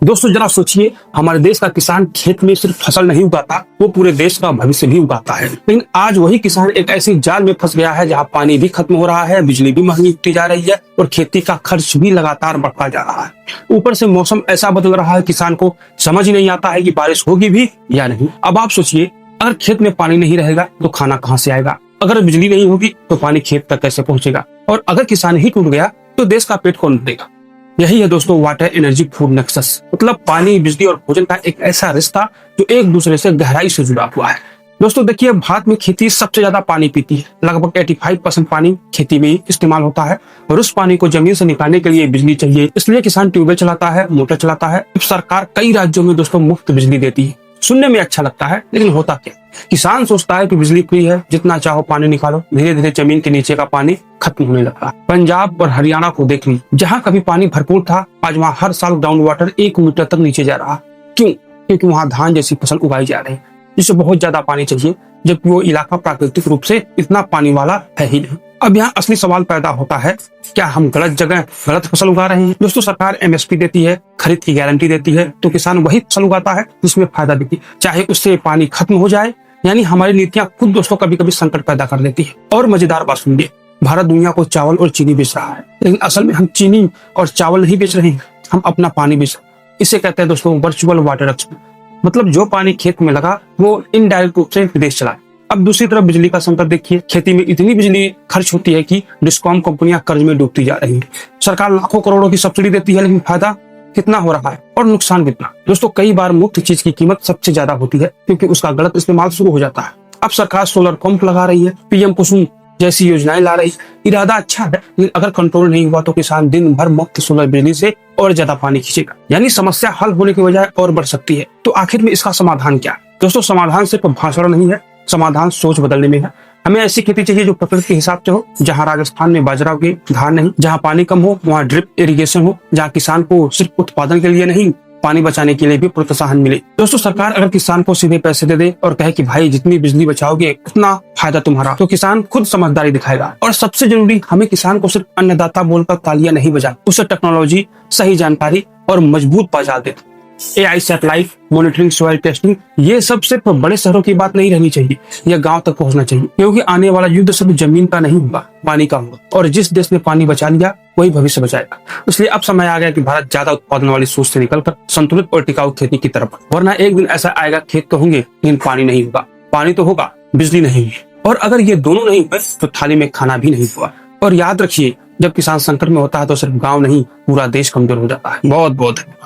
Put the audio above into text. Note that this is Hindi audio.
दोस्तों जरा सोचिए, हमारे देश का किसान खेत में सिर्फ फसल नहीं उगाता, वो पूरे देश का भविष्य भी उगाता है। लेकिन आज वही किसान एक ऐसी जाल में फंस गया है जहाँ पानी भी खत्म हो रहा है, बिजली भी महंगी होती जा रही है और खेती का खर्च भी लगातार बढ़ता जा रहा है। ऊपर से मौसम ऐसा बदल रहा है, किसान को समझ नहीं आता है कि बारिश होगी भी या नहीं। अब आप सोचिए, अगर खेत में पानी नहीं रहेगा तो खाना कहाँ से आएगा, अगर बिजली नहीं होगी तो पानी खेत तक कैसे पहुंचेगा, और अगर किसान ही टूट गया तो देश का पेट कौन भरेगा। यही है दोस्तों वाटर एनर्जी फूड नेक्सस, मतलब पानी, बिजली और भोजन का एक ऐसा रिश्ता जो एक दूसरे से गहराई से जुड़ा हुआ है। दोस्तों देखिए, भारत में खेती सबसे ज्यादा पानी पीती है, लगभग 85% पानी खेती में इस्तेमाल होता है और उस पानी को जमीन से निकालने के लिए बिजली चाहिए, इसलिए किसान ट्यूबवेल चलाता है, मोटर चलाता है। सरकार कई राज्यों में दोस्तों मुफ्त बिजली देती है। सुनने में अच्छा लगता है, लेकिन होता क्या, किसान सोचता है कि बिजली फ्री है, जितना चाहो पानी निकालो। धीरे धीरे जमीन के नीचे का पानी खत्म होने लगा। पंजाब और हरियाणा को देख ली, जहाँ कभी पानी भरपूर था, आज वहाँ हर साल ग्राउंड वाटर 1 मीटर तक नीचे जा रहा। क्यों? क्योंकि वहाँ धान जैसी फसल उगाई जा रही है जिसे बहुत ज्यादा पानी चाहिए, जबकि वो इलाका प्राकृतिक रूप से इतना पानी वाला है ही नहीं। अब यहाँ असली सवाल पैदा होता है, क्या हम गलत जगह गलत फसल उगा रहे हैं? दोस्तों सरकार एमएसपी देती है, खरीद की गारंटी देती है, तो किसान वही फसल उगाता है जिसमें फायदा दिखे, चाहे उससे पानी खत्म हो जाए। यानी हमारी नीतियां खुद दोस्तों कभी कभी संकट पैदा कर देती है। और मजेदार बात सुनिए, भारत दुनिया को चावल और चीनी बेच रहा है, लेकिन असल में हम चीनी और चावल नहीं बेच रहे हैं, हम अपना पानी बेच रहे हैं। इसे कहते हैं दोस्तों वर्चुअल वाटर एक्सपोर्ट, मतलब जो पानी खेत में लगा वो इनडायरेक्ट रूप से विदेश चला। अब दूसरी तरफ बिजली का संकट देखिए, खेती में इतनी बिजली खर्च होती है कि डिस्कॉम कंपनियां कर्ज में डूबती जा रही हैं। सरकार लाखों करोड़ों की सब्सिडी देती है, लेकिन फायदा कितना हो रहा है और नुकसान कितना। दोस्तों कई बार मुफ्त चीज की कीमत सबसे ज्यादा होती है, क्योंकि उसका गलत इस्तेमाल शुरू हो जाता है। अब सरकार सोलर पंप लगा रही है, पीएम कुसुम जैसी योजनाएं ला रही, इरादा अच्छा है, लेकिन अगर कंट्रोल नहीं हुआ तो किसान दिन भर मुफ्त सोलर बिजली से और ज्यादा पानी खींचेगा। यानी समस्या हल होने की बजाय और बढ़ सकती है। तो आखिर में इसका समाधान क्या? दोस्तों समाधान सिर्फ भाषण नहीं है, समाधान सोच बदलने में है। हमें ऐसी खेती चाहिए जो प्रकृति के हिसाब से हो, जहाँ राजस्थान में बाजरा उगे, धान नहीं, जहाँ पानी कम हो वहाँ ड्रिप इरिगेशन हो, जहाँ किसान को सिर्फ उत्पादन के लिए नहीं पानी बचाने के लिए भी प्रोत्साहन मिले। दोस्तों सरकार अगर किसान को सीधे पैसे दे दे और कहे कि भाई जितनी बिजली बचाओगे उतना फायदा तुम्हारा, तो किसान खुद समझदारी दिखाएगा। और सबसे जरूरी, हमें किसान को सिर्फ अन्नदाता बोलकर तालियां नहीं बजा, उसे टेक्नोलॉजी, सही जानकारी और मजबूत बाजार दे। AI satellite monitoring, soil testing, ये सब सिर्फ बड़े शहरों की बात नहीं रहनी चाहिए, यह गांव तक पहुंचना चाहिए, क्योंकि आने वाला युद्ध सिर्फ जमीन का नहीं होगा, पानी का होगा। और जिस देश ने पानी बचा लिया वही भविष्य बचाएगा। इसलिए अब समय आ गया कि भारत ज्यादा उत्पादन वाली सोच से निकलकर संतुलित और टिकाऊ खेती की तरफ, वरना एक दिन ऐसा आएगा खेत तो होंगे लेकिन पानी नहीं होगा, पानी तो होगा बिजली नहीं है, और अगर ये दोनों नहीं हुए तो थाली में खाना भी नहीं हुआ। और याद रखिए, जब किसान संकट में होता है तो सिर्फ गाँव नहीं पूरा देश कमजोर हो जाता है। बहुत बहुत धन्यवाद।